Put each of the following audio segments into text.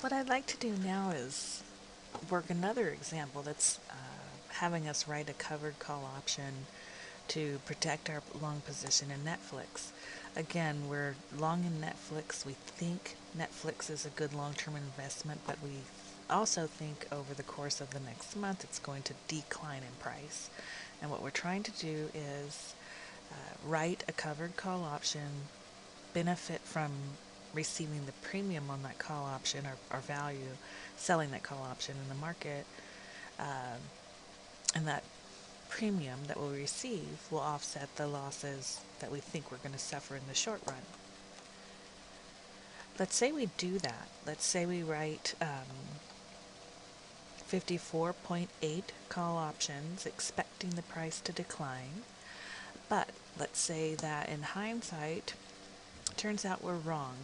What I'd like to do now is work another example that's having us write a covered call option to protect our long position in Netflix. Again, we're long in Netflix. We think Netflix is a good long term investment, but we also think over the course of the next month it's going to decline in price. And what we're trying to do is write a covered call option, benefit from receiving the premium on that call option or value, selling that call option in the market, um, and that premium that we'll receive will offset the losses that we think we're going to suffer in the short run. Let's say we do that. Let's say we write 54.8 call options expecting the price to decline. But let's say that in hindsight, it turns out we're wrong.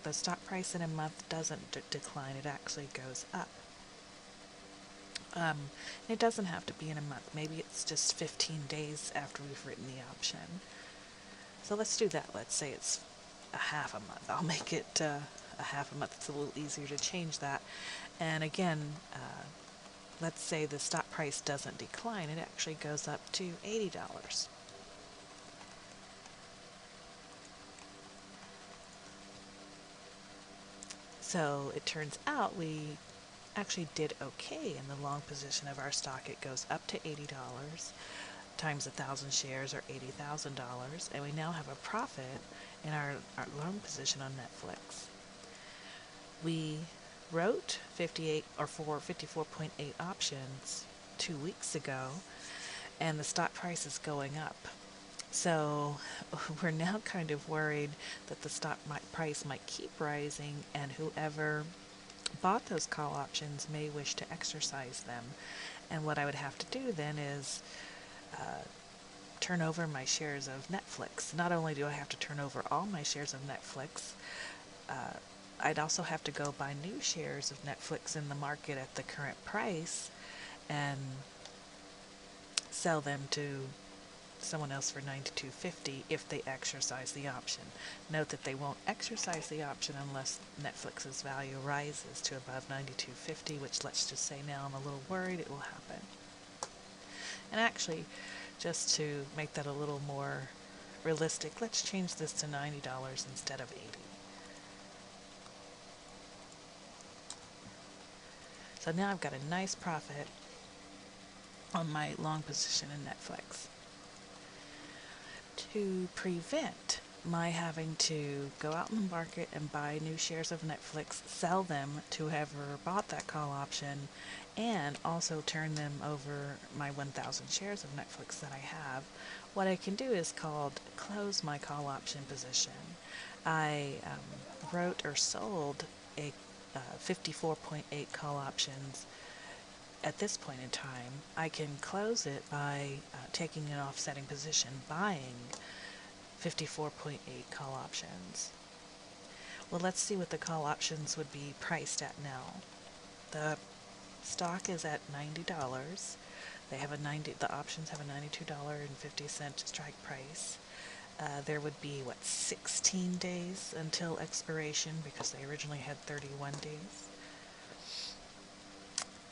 The stock price in a month doesn't decline, it actually goes up. Um, it doesn't have to be in a month. Maybe it's just 15 days after we've written the option. So let's do that. Let's say it's a half a month. I'll make it a half a month. It's a little easier to change that. And again, let's say the stock price doesn't decline. It actually goes up to $80. So it turns out we actually did okay in the long position of our stock. It goes up to $80 times 1,000 shares or $80,000, and we now have a profit in our long position on Netflix. We wrote 58 or 54.8 options 2 weeks ago, and the stock price is going up. So we're now kind of worried that the price might keep rising, and whoever bought those call options may wish to exercise them. And what I would have to do then is turn over my shares of Netflix. Not only do I have to turn over all my shares of Netflix, uh, I'd also have to go buy new shares of Netflix in the market at the current price and sell them to someone else for $92.50 if they exercise the option. Note that they won't exercise the option unless Netflix's value rises to above $92.50, which let's just say now I'm a little worried it will happen. And actually, just to make that a little more realistic, let's change this to $90 instead of $80. So now I've got a nice profit on my long position in Netflix. To prevent my having to go out in the market and buy new shares of Netflix, sell them to whoever bought that call option, and also turn them over my 1,000 shares of Netflix that I have, what I can do is called close my call option position. I wrote or sold a 54.8 call options at this point in time. I can close it by taking an offsetting position, buying 54.8 call options. Well, let's see what the call options would be priced at now. The stock is at $90. The options have a $92.50 strike price. There would be, 16 days until expiration because they originally had 31 days.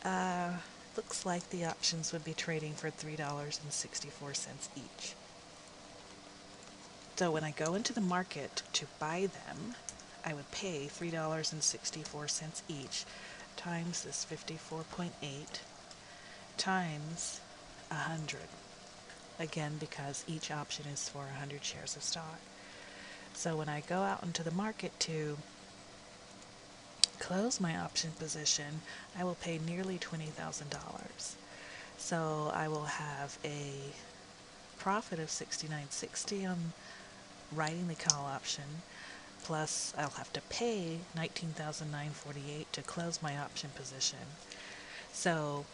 Uh, Looks like the options would be trading for $3.64 each. So when I go into the market to buy them, I would pay $3.64 each times this 54.8 times 100. Again, because each option is for 100 shares of stock. So when I go out into the market to close my option position, I will pay nearly $20,000. So I will have a profit of $69.60 on writing the call option, plus I'll have to pay $19,948 to close my option position. So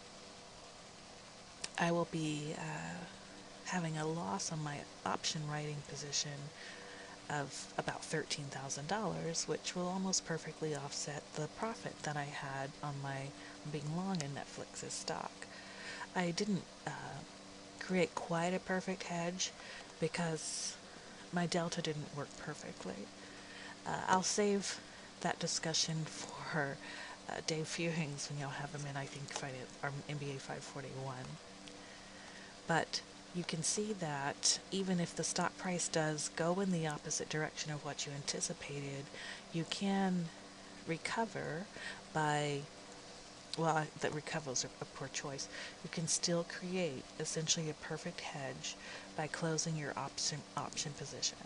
I will be having a loss on my option writing position of about $13,000, which will almost perfectly offset the profit that I had on my being long in Netflix's stock. I didn't create quite a perfect hedge because my delta didn't work perfectly. I'll save that discussion for Dave Fewings, when you'll have him in, I think, our MBA 541. But you can see that even if the stock price does go in the opposite direction of what you anticipated, you can recover by, well, that recovers a poor choice. You can still create essentially a perfect hedge by closing your option position.